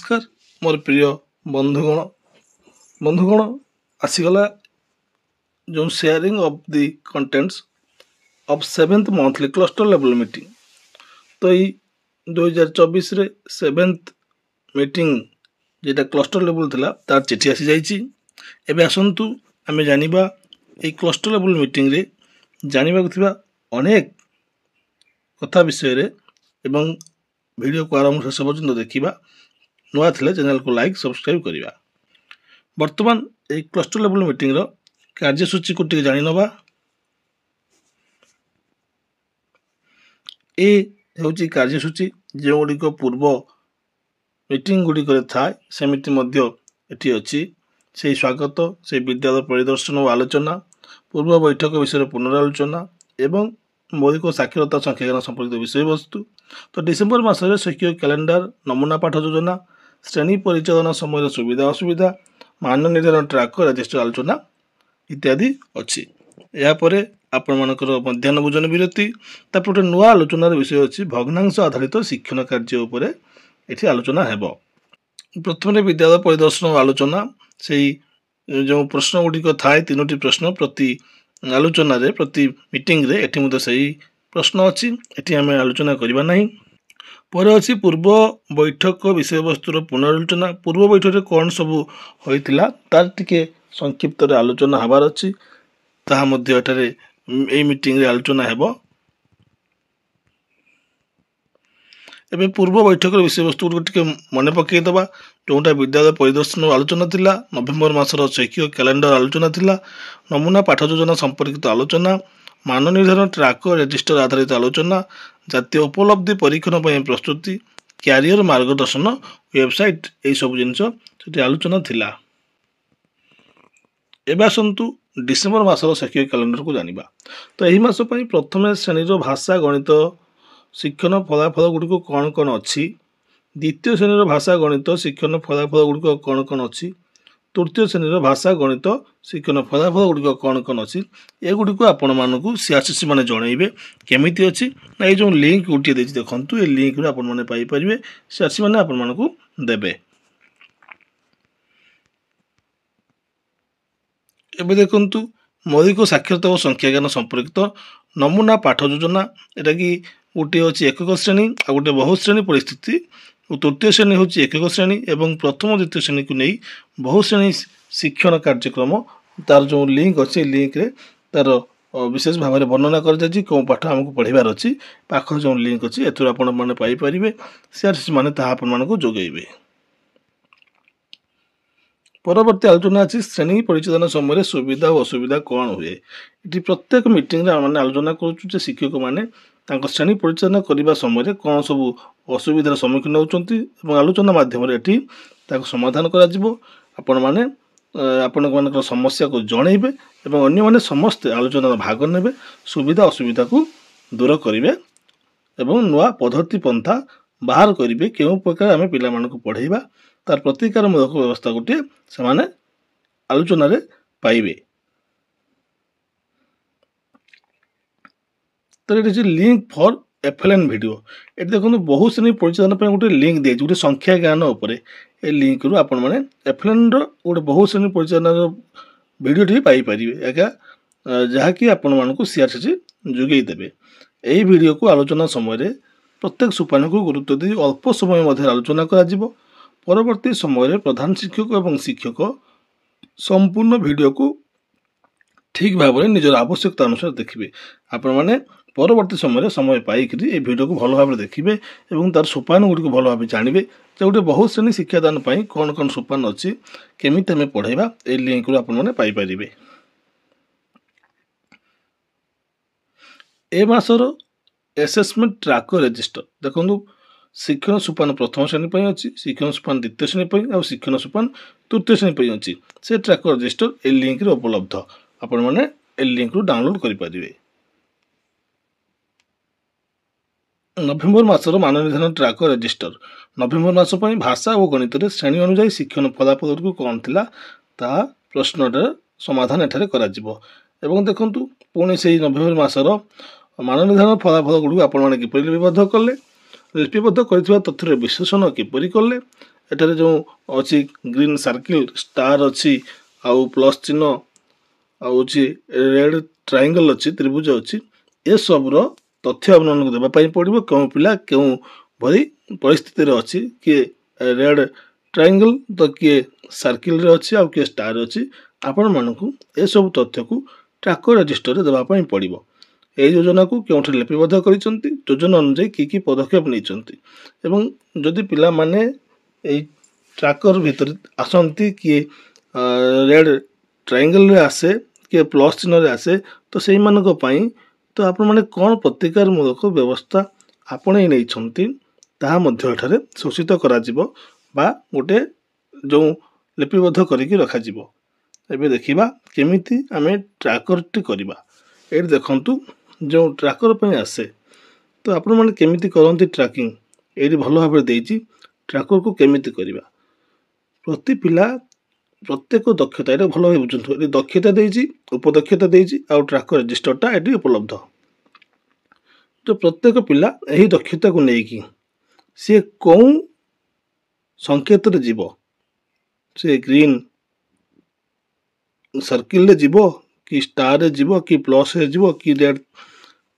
नमस्कार मोर प्रिय बंधुगण आसीगला जो sharing of the contents of 7th monthly cluster level meeting. तो ये 2024 रे 7th मीटिंग जेटा क्लस्टर लेवल थिला तार चिठी आसी जाइछि। एबे आसंतु आमे जानिबा ए क्लस्टर लेवल मीटिंग रे जानिबा थिबा अनेक कथा विषय रे एवं वीडियो को आरंभ शेष पर्यंत देखिबा। नुआ थिले चैनल को लाइक सब्सक्राइब करिबा। वर्तमान ए क्लस्टर लेवल मीटिंग रो कार्यसूची को टिके जानि नबा। ए हेउची कार्यसूची जे गुडी को पूर्व मीटिंग गुडी करे थाय सेमिति मध्य एठी अछि। से स्वागत से विद्यालय परिदर्शन और आलोचना पूर्व बैठक विषय पुनरालोचना एवं मौलिक साक्षरता संख्याज्ञान संपर्कित विषय वस्तु। तो डिसेम्बर मासरे शैक्षिक कैलेंडर नमूना पाठ योजना श्रेणी परिचालन समय सुविधा असुविधा मान निर्धारण ट्राक रजिस्टर आलोचना इत्यादि अच्छी। यापर आपण मानकर मध्याह्न भोजन विरति तापर नुआ आलोचनार विषय अच्छी भग्नांश आधारित शिक्षण कार्य उपरे एठी आलोचना हेबो। प्रथम विद्यालय परिदर्शन आलोचना से जो प्रश्न गुड़िक थाए 3टी प्रश्न प्रति आलोचना रे प्रति मीटिंग रे एठी मुदे सही प्रश्न अच्छी एठी आमे आलोचना करिबा नहीं। पर अच्छी पूर्व बैठक विषय वस्तुर पुनरालोचना पूर्व बैठक कौन सब होइतिला तार टिके संक्षिप्त रे आलोचना हबार अच्छी ताहा मध्य एठारे ए मीटिंग रे आलोचना हेबो। एबे पूर्व बैठक विषय वस्तु को टिके मने पकई दबा। जोटा विद्यालय परिदर्शन आलोचना थिला नवेम्बर मासर शैक्षिक कैलेंडर आलोचना थिला नमूना पाठ योजना संपर्कित आलोचना मान निर्धारण ट्राक रजिस्टर आधारित आलोचना जातीय उपलब्धि परीक्षण पर प्रस्तुति क्यारियर मार्गदर्शन वेबसाइट यही सब जिन आलोचना थिला। एबे आसंतु डिसेम्बर मासर शैक्षिक कैलेंडर को जानिबा। तो यही मास पई प्रथम श्रेणी भाषा गणित शिक्षण फलाफल गुड़िक कौन कौन अच्छी द्वितीय श्रेणी भाषा गणित शिक्षण फलाफल गुड़िक कौन कौन अच्छी तृतीय श्रेणी भाषा गणित शिक्षण फलाफल गुड़िक कौन कौन अच्छी एगुड़ी आपण मानक सीआरसीसी मैंने जनइबे केमिति अच्छी ना ये जो लिंक गोटे देखते देखु ये लिंक रू आपण मैंने पाइपर सीआरसी मैंने आपण मानक देबे। एबे देखंतु मौलिक साक्षरता और संख्याज्ञान संपर्कित नमूना पाठ योजना एटा कि गोटे अच्छी एकक श्रेणी आ गोटे बहु श्रेणी परिस्थिति तृतीय श्रेणी हूँ एकक श्रेणी एवं प्रथम द्वितीय श्रेणी को नहीं बहु श्रेणी शिक्षण कार्यक्रम तार जो लिंक अच्छे लिंक रे तार विशेष भाव में वर्णना कर कौन पाठ आमको पढ़ार अच्छी पाख जो लिंक अच्छी एथुर आपण मैंने पाइपर सीआरसी मैंने आपण मानक जोगेबे। परवर्ती आलोचना अच्छी श्रेणी परिचालन समय सुविधा और असुविधा कौन हुए। ये प्रत्येक मीटिंग मैंने आलोचना करुँ शिक्षक मैंने श्रेणी परिचालन करने समय कौन सब असुविधार सम्मुखीन होती आलोचना मध्यम ये समाधान कर आपण समस्या को जनइबे और अन्य माने समस्ते आलोचना भाग नेबे सुविधा असुविधा को दूर करेंगे और नुआ पद्धति पंथा बाहर करेंगे क्यों प्रकार आम पिला पढ़ेबा तार प्रतिकारमूलक व्यवस्था गोटे से आलोचना रे पाइबे। तो ये लिंक फॉर एफएलएन वीडियो ये देखो बहुत श्रेणी परिचालन गोटे लिंक दिए गोटे संख्या ज्ञान उपरे ए लिंक रू आपण मैंने एफएलएन रोटे बहुत श्रेणी परिचालन वीडियो टी पाइपर एका जहाँकि आपण मानक सीआरसी जोगे देवे। यही वीडियो को आलोचना समय प्रत्येक सोपान को गुरुत्व दी अल्प समय मध्य आलोचना करा परवर्ती समय प्रधान शिक्षक और शिक्षक संपूर्ण वीडियो को ठीक भाव में निजर आवश्यकता अनुसार देखिए। आपण मैंने परवर्ती समय पाइक ये वीडियो को भल भाव देखिए और तार सोपान गुड़ी भल भाव जानवे गोटे बहुत श्रेणी शिक्षादान कौन कौन सोपान अच्छी केमिति आम पढ़ेबा ए लिंक रू आपण मैंने पाइपर। ए मासर एसेसमेंट ट्राक रजिस्टर देखो शिक्षण सोपान प्रथम श्रेणी अच्छी शिक्षण सोपान द्वितीय श्रेणी और शिक्षण सोपान तृतीय श्रेणी अच्छी से ट्राक रजिस्टर ए लिंक रे उपलब्ध आपण मैंने ए लिंक रू डाउनलोड करें। नवेम्बर मासर मान निर्धारण ट्राक रजिस्टर नवेम्बर मास भाषा और गणित श्रेणी अनुसार शिक्षण फलाफल को कौन थिला ता प्रश्न समाधान एठारे करा जिवो। एवं देखंतु पुणी से नवेम्बर मासर मान निर्धारण फलाफल गुड़ आपण मैंने किपरि लिपिबद्ध कले लिपिबद्ध कर तथ्यर विश्लेषण किपरि कले ଏଠାରେ ଯେଉଁ ଅଛି ଗ୍ରୀନ୍ ସାର୍କିଲ୍ ଷ୍ଟାର୍ ଅଛି ଆଉ ପ୍ଲସ୍ ଚିହ୍ନ ଆଉ ହେଉଛି ରେଡ୍ ଟ୍ରାଇଙ୍ଗଲ୍ ଅଛି ତ୍ରିଭୁଜ ଅଛି ଏସବୁର ତଥ୍ୟ ଆପଣମାନଙ୍କୁ ଦେବା ପାଇଁ ପଡ଼ିବ କେଉଁ ପିଲା କେଉଁ ଭଳି ପରିସ୍ଥିତିରେ ଅଛି କିଏ ରେଡ୍ ଟ୍ରାଇଙ୍ଗଲ୍ ତ କିଏ ସାର୍କିଲ୍ରେ ଅଛି ଆଉ କିଏ ଷ୍ଟାର୍ ଅଛି ଆପଣମାନଙ୍କୁ ଏସବୁ ତଥ୍ୟକୁ ଟ୍ରାକର ରେଜିଷ୍ଟରରେ ଦେବା ପାଇଁ ପଡ଼ିବ। ଏହି ଯୋଜନାକୁ କେଉଁଠି ଲିପିବଦ୍ଧ କରିଛନ୍ତି ଯୋଜନା ଅନୁଯାୟୀ କି ପଦକ୍ଷେପ ନେଇଛନ୍ତି ଏବଂ ଯଦି ପିଲାମାନେ ଏଇ ଟ୍ରାକର ଭିତରେ ଆସନ୍ତି କିଏ ରେଡ୍ ଟ୍ରାଇଙ୍ଗଲ୍ରେ ଆସେ କିଏ ପ୍ଲସ୍ ଚିହ୍ନରେ ଆସେ ତ ସେଇମାନଙ୍କ ପାଇଁ ତ ଆପଣମାନେ କ'ଣ ପ୍ରତିକାରମୂଳକ ବ୍ୟବସ୍ଥା ଆପଣେଇ ନେଇଛନ୍ତି ତାହା ମଧ୍ୟ ଏଠାରେ ସୂଚିତ କରାଯିବ ବା ଗୋଟେ ଯେଉଁ ଲିପିବଦ୍ଧ କରିକି ରଖାଯିବ। ଏବେ ଦେଖିବା କେମିତି ଆମେ ଟ୍ରାକରଟି କରିବା। ଏଇଠି ଦେଖନ୍ତୁ ଯେଉଁ ଟ୍ରାକର ପାଇଁ ଆସେ ତ ଆପଣମାନେ କେମିତି କରନ୍ତି ଟ୍ରାକିଂ ଏଇଠି ଭଲ ଭାବରେ ଦେଇଛି ଟ୍ରାକରକୁ କେମିତି କରିବା। ପ୍ରତି ପିଲା ପ୍ରତ୍ୟେକ ଦକ୍ଷତା ଏଇଟା ଭଲ ଭାବେ ବୁଝନ୍ତୁ ଏଠି ଦକ୍ଷତା ଦେଇଛି ଉପଦକ୍ଷତା ଦେଇଛି ଆଉ ଟ୍ରାକର ରେଜିଷ୍ଟରଟା ଏଠି ଉପଲବ୍ଧ। ତ ପ୍ରତ୍ୟେକ ପିଲା ଏହି ଦକ୍ଷତାକୁ ନେଇକି ସିଏ କେଉଁ ସଂକେତରେ ଯିବ ସେ ଗ୍ରୀନ୍ सर्किल जीव कि स्टार रे जीव कि प्लस रे जीव कि रेड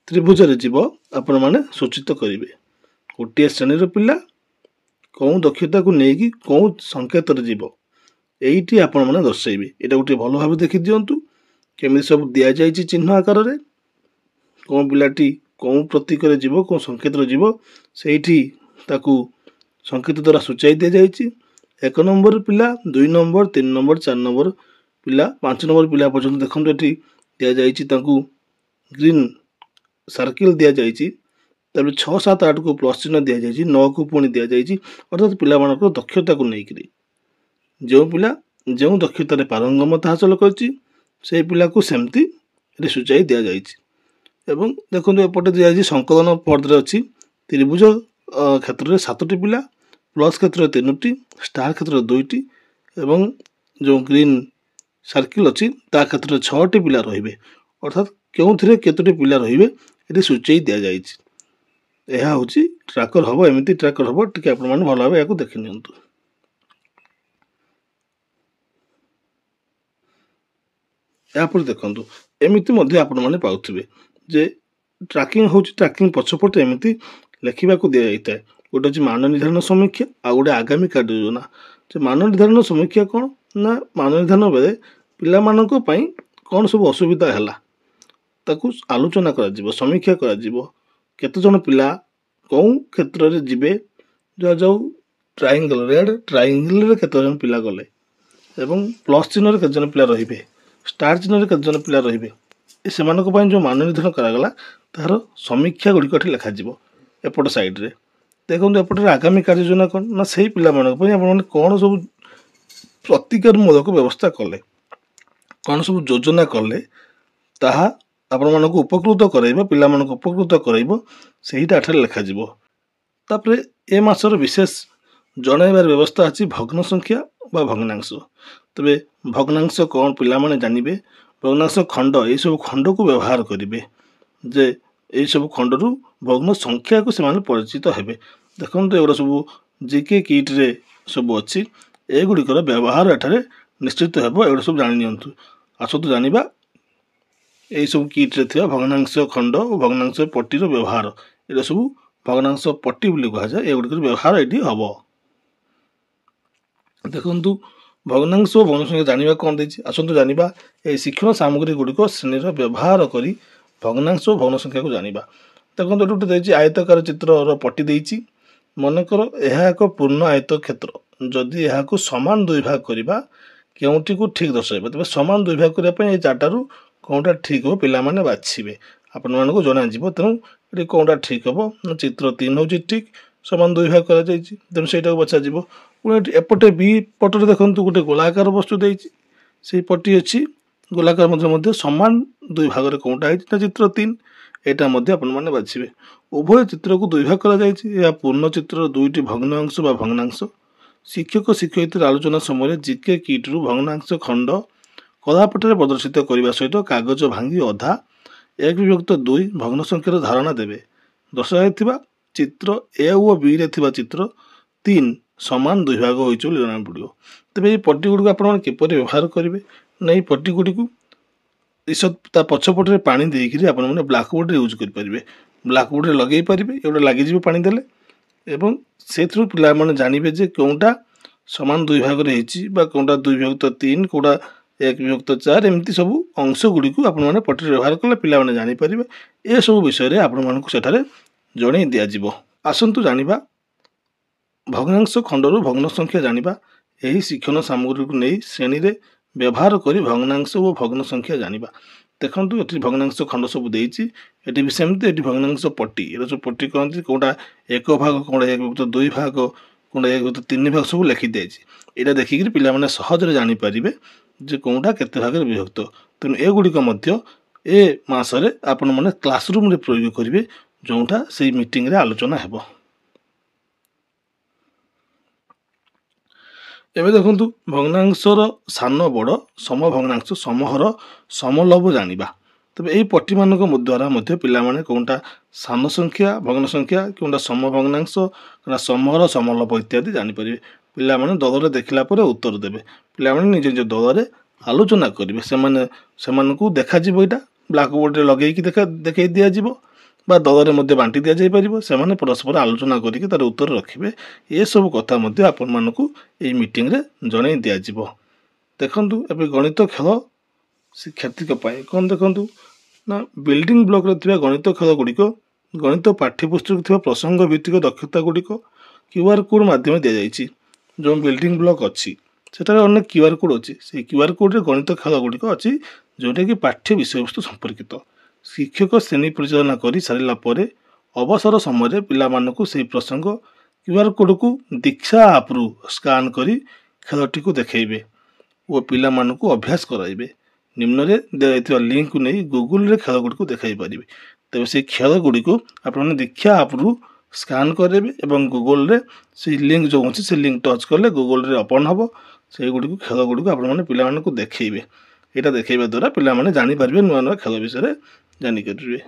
त्रिभुज रे जीव आपण माने सूचित करेंगे। गोटे श्रेणी पिला कौन दक्षता को लेकिन कौन संकेत रे जीव यही आपण मैंने दर्शेबे। यहाँ गोटे भल भाव देखी दिंतु केमी सब दि जाए चिन्ह आकार रे कौन पिलाटी कौन प्रतीक जीव कौन संकेत जीव से संकेत द्वारा सूचाई दि जाए। 1 नंबर पिला 2 नंबर 3 नंबर 4 नंबर पिला 5 नंबर पिला पर्यटन देखो ये दि जाए ग्रीन सर्किल दि जाए 6 7 8 को प्लस चिन्ह दि जाए 9 को पुणी दि जाए अर्थात पिला दक्षता को लेकर जो पिला जो दक्षतार पारंगमता हासिल कर पिला को सेमती सूचाई दि जाए। एवं देखो एपटे दि जाए संकलन पद अच्छी त्रिभुज क्षेत्र में 7टी पिला प्लस क्षेत्र में 3टी स्टार क्षेत्र में 2टी एवं जो ग्रीन सर्किल अच्छी ता क्षेत्र में 6टी पिला रे अर्थात क्यों केतोटी पिला रे सूचाई दि जाए। यह हूँ ट्राकर हम एमती ट्राकर हम टी आप भल भाव या देखी नि यापर देखु एमती आपण मैंने पाथे जे ट्राकिंग हूँ ट्राकिंग पछपटे एमती लिखा दि जाए। गोटे हूँ मान निर्धारण समीक्षा आ गए आगामी कार्य योजना। जो मान निर्धारण समीक्षा कौन ना मान निर्धारण बेले पिला कौन सब असुविधा है ताकू आलोचना कर समीक्षा करते जन पिला कौन क्षेत्र में जीवे जो जो ट्राइंगल रेड ट्राइंगल केते जन पिला गले एवं प्लस चिन्ह केते जन पिला रहिबे स्टार चिन्ह केते जन पिला रहिबे से जो मान निर्धारण करागला तार समीक्षा गुड़िक लिखा एपट साइड रे देखो एपटे आगामी कार्य योजना कौन ना से पिला कौन सब प्रतिकारमूलक व्यवस्था कले कौन सब योजना कले ताहा आपण मानक उपकृत कराइब पिला उपकृत कराइब सेहीटा लिखा तापर ए मासर विशेष जनइबार व्यवस्था अच्छी भग्न संख्या बा भग्नांश। तबे भग्नांश कौन पिला माने जानिबे भग्नांश खंड ये सब खंड को व्यवहार करेंगे जे यही सब खंडरू भग्न संख्या को से परिचित हेबे। देखो एगुड़ा सब जीके किट रे सब अच्छी एगुड़िकर व्यवहार एठारे निश्चित हेबो एगुड़ा सब जानि नियंतु। आसतु जानिबा यही सब किट रे थिबा भग्नांश खंड और भग्नांश पट्टीर व्यवहार ये सब भग्नांश पट्टी बोली कह जाए एगुड़िकर व्यवहार ये हम। देखु भग्नांश और भग्न संख्या जानिबा कौन देछि आसतु जानिबा ए शिक्षण सामग्री गुड़िक श्रेणी व्यवहार करी भग्नांश और भग्न संख्या को जानिबा। देखो ये गोटे देछि आयताकार चित्र पट्टी देछि मनकर यह एक पूर्ण आयत क्षेत्र जदि यह समान दुई भाग करवा केउटी को ठीक दर्शाइबा तबे समान दुई भाग करने चार्टारू कौनटा ठीक हो पिला माने बाछिबे आपण मानक जना जीव। तेणु ये कौनटा ठीक हम चित्र 3 हूँ ठीक समान दुई भाग कर तेणु से बचा एपटे बी पटे देखो गोटे गोलाकार वस्तु देछि से पट्टी अच्छी गोलाकार मध्य समान दुई भाग में कौनटा है चित्र 3 यहाँ आपण मैंने बाछिबे। उभय चित्र को दुई भाग कर पूर्ण चित्र 2टी भग्नांश बा भग्नांश। शिक्षक शिक्षयित्री आलोचना समय जीके किट्रु भग्नांश खंड कलापटे प्रदर्शित करने सहित कागज भांगी अधा 1/2 भग्न संख्यार धारणा देवे। दर्शाई चित्र ए और बी रे चित्र 3 ସମାନ ଦୁଇ ଭାଗ ହୋଇଛି ବୋଲି ଜଣାପଡ଼ିବ। ତେବେ ଏଇ ପଟି ଗୁଡ଼ିକୁ ଆପଣମାନେ କିପରି ବ୍ୟବହାର କରିବେ ନା ଏଇ ପଟି ଗୁଡ଼ିକୁ ତା ପଛପଟରେ ପାଣି ଦେଇକରି ଆପଣମାନେ ବ୍ଲାକବୋର୍ଡ଼ରେ ୟୁଜ୍ କରିପାରିବେ। ବ୍ଲାକବୋର୍ଡ଼ରେ ଲଗାଇ ପାରିବେ, ଏଗୁଡ଼ା ଲାଗିଯିବ ପାଣି ଦେଲେ, ଏବଂ ସେଥିରୁ ପିଲାମାନେ ଜାଣିବେ ଯେ କେଉଁଟା ସମାନ ଦୁଇ ଭାଗରେ ହେଇଛି ବା କେଉଁଟା 2/3, କେଉଁଟା 1/4, ଏମିତି ସବୁ ଅଂଶ ଗୁଡ଼ିକୁ ଆପଣମାନେ ପଟିରେ ବ୍ୟବହାର କଲେ ପିଲାମାନେ ଜାଣିପାରିବେ। ଏସବୁ ବିଷୟରେ ଆପଣମାନଙ୍କୁ ସେଠାରେ ଜଣାଇ ଦିଆଯିବ। ଆସନ୍ତୁ ଜାଣିବା ଭଗ୍ନାଂଶ ଖଣ୍ଡରୁ ଭଗ୍ନ ସଂଖ୍ୟା ଜାଣିବା। ଏହି ଶିକ୍ଷଣ ସାମଗ୍ରୀକୁ ନେଇ ଶ୍ରେଣୀରେ ବ୍ୟବହାର କରି ଭଗ୍ନାଂଶ ଓ ଭଗ୍ନ ସଂଖ୍ୟା ଜାଣିବା। ଦେଖନ୍ତୁ ଏଠି ଭଗ୍ନାଂଶ ଖଣ୍ଡ ସବୁ ଦେଇଛି, ଏଠି ବି ସେମିତି, ଏଠି ଭଗ୍ନାଂଶ ପଟି, ଏଟା ସବୁ ପଟି କହନ୍ତି, କେଉଁଟା 1 ଭାଗ, କେଉଁଟା 1/2 ଭାଗ, କେଉଁଟା 1/3 ଭାଗ ସବୁ ଲେଖିଦିଆଯାଇଛି। ଏଇଟା ଦେଖିକିରି ପିଲାମାନେ ସହଜରେ ଜାଣିପାରିବେ ଯେ କେଉଁଟା କେତେ ଭାଗରେ ବିଭକ୍ତ। ତେଣୁ ଏଗୁଡ଼ିକ ମଧ୍ୟ ଏ ମାସରେ ଆପଣମାନେ କ୍ଲାସରୁମ୍ରେ ପ୍ରୟୋଗ କରିବେ, ଯେଉଁଟା ସେଇ ମିଟିଂରେ ଆଲୋଚନା ହେବ। ଏବେ ଦେଖନ୍ତୁ ଭଗ୍ନାଂଶର ସାନ ବଡ଼ ସମଭଗ୍ନାଂଶ ସମହର ସମଲବ ଜାଣିବା। ତେବେ ଏହି ପଟିମାନଙ୍କ ଦ୍ୱାରା ମଧ୍ୟ ପିଲାମାନେ କେଉଁଟା ସାନ ସଂଖ୍ୟା ଭଗ୍ନ ସଂଖ୍ୟା, କେଉଁଟା ସମଭଗ୍ନାଂଶ, କେଉଁଟା ସମହର ସମଲବ ଇତ୍ୟାଦି ଜାଣିପାରିବେ। ପିଲାମାନେ ଦଳରେ ଦେଖିଲା ପରେ ଉତ୍ତର ଦେବେ। ପିଲାମାନେ ନିଜ ନିଜ ଦଳରେ ଆଲୋଚନା କରିବେ। ସେମାନଙ୍କୁ ଦେଖାଯିବ, ଏଇଟା ବ୍ଲାକବୋର୍ଡ଼ରେ ଲଗେଇକି ଦେଖାଇ ଦିଆଯିବ ବା ଦଳରେ ମଧ୍ୟ ବାଣ୍ଟି ଦିଆଯାଇପାରିବ। ସେମାନେ ପରସ୍ପର ଆଲୋଚନା କରିକି ତାର ଉତ୍ତର ରଖିବେ। ଏସବୁ କଥା ମଧ୍ୟ ଆପଣମାନଙ୍କୁ ଏଇ ମିଟିଂରେ ଜଣାଇ ଦିଆଯିବ। ଦେଖନ୍ତୁ ଏବେ ଗଣିତ ଖେଳ ଶିକ୍ଷାର୍ଥୀଙ୍କ ପାଇଁ କ'ଣ ଦେଖନ୍ତୁ ନା ବିଲ୍ଡିଂ ବ୍ଲକରେ ଥିବା ଗଣିତ ଖେଳ ଗୁଡ଼ିକ ଗଣିତ ପାଠ୍ୟପୁସ୍ତକରେ ଥିବା ପ୍ରସଙ୍ଗ ଭିତ୍ତିକ ଦକ୍ଷତା ଗୁଡ଼ିକ QR କୋଡ଼ ମାଧ୍ୟମରେ ଦିଆଯାଇଛି। ଯେଉଁ ବିଲ୍ଡିଂ ବ୍ଲକ ଅଛି ସେଠାରେ ଅନେକ QR କୋଡ଼ ଅଛି। ସେଇ QR କୋଡ଼ରେ ଗଣିତ ଖେଳ ଗୁଡ଼ିକ ଅଛି, ଯେଉଁଟାକି ପାଠ୍ୟ ବିଷୟବସ୍ତୁ ସମ୍ପର୍କିତ। ଶିକ୍ଷକ ଶ୍ରେଣୀ ପରିଚାଳନା କରି ସାରିଲା ପରେ ଅବସର ସମୟରେ ପିଲାମାନଙ୍କୁ ସେହି ପ୍ରସଙ୍ଗ QR କୋଡ଼କୁ ଦୀକ୍ଷା ଆପ୍ରୁ ସ୍କାନ୍ କରି ଖେଳଟିକୁ ଦେଖାଇବେ ଓ ପିଲାମାନଙ୍କୁ ଅଭ୍ୟାସ କରାଇବେ। ନିମ୍ନରେ ଦିଆଯାଇଥିବା ଲିଙ୍କକୁ ନେଇ ଗୁଗୁଲରେ ଖେଳ ଗୁଡ଼ିକୁ ଦେଖାଇ ପାରିବେ। ତେବେ ସେହି ଖେଳ ଗୁଡ଼ିକୁ ଆପଣମାନେ ଦୀକ୍ଷା ଆପ୍ରୁ ସ୍କାନ୍ କରିବେ ଏବଂ ଗୁଗଲରେ ସେଇ ଲିଙ୍କ ଯେଉଁ ଅଛି ସେ ଲିଙ୍କ ଟଚ୍ କଲେ ଗୁଗଲରେ ଓପନ୍ ହେବ। ସେଇଗୁଡ଼ିକୁ ଖେଳ ଗୁଡ଼ିକୁ ଆପଣମାନେ ପିଲାମାନଙ୍କୁ ଦେଖାଇବେ। ଏଇଟା ଦେଖାଇବା ଦ୍ୱାରା ପିଲାମାନେ ଜାଣିପାରିବେ, ନୂଆ ନୂଆ ଖେଳ ବିଷୟରେ ଜାଣିପାରିବେ।